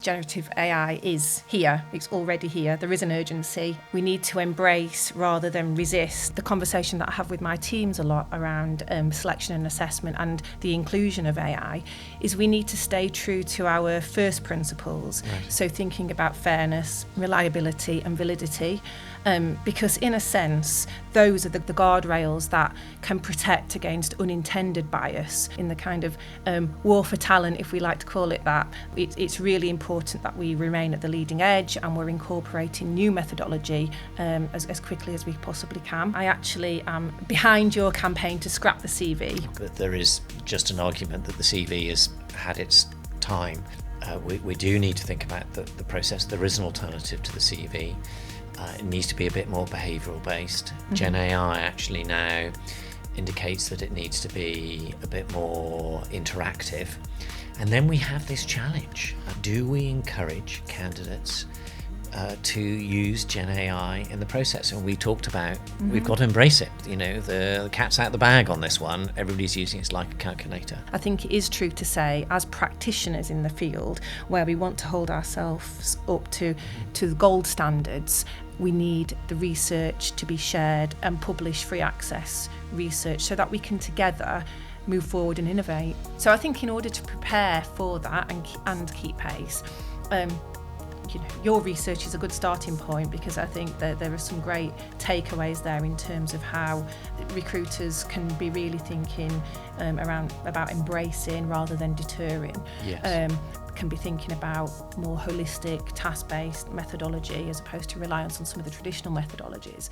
Generative AI is here. It's already here. There is an urgency. We need to embrace rather than resist. The conversation that I have with my teams a lot around selection and assessment and the inclusion of AI is we need to stay true to our first principles. Right. So thinking about fairness, reliability and validity, because in a sense, those are the guardrails that can protect against unintended bias in the kind of war for talent, if we like to call it that. It's really important that we remain at the leading edge and we're incorporating new methodology as quickly as we possibly can. I actually am behind your campaign to scrap the CV. But there is just an argument that the CV has had its time. We do need to think about the process. There is an alternative to the CV. It needs to be a bit more behavioural based. Mm-hmm. GenAI actually now indicates that it needs to be a bit more interactive. And then we have this challenge. Do we encourage candidates to use GenAI in the process? And we talked about, we've got to embrace it. You know, the cat's out the bag on this one. Everybody's using it like a calculator. I think it is true to say, as practitioners in the field, where we want to hold ourselves up to the gold standards, we need the research to be shared and publish free access research so that we can together move forward and innovate. So I think in order to prepare for that and keep pace, your research is a good starting point, because I think that there are some great takeaways there in terms of how recruiters can be really thinking about embracing rather than deterring. Yes. Can be thinking about more holistic, task-based methodology as opposed to reliance on some of the traditional methodologies.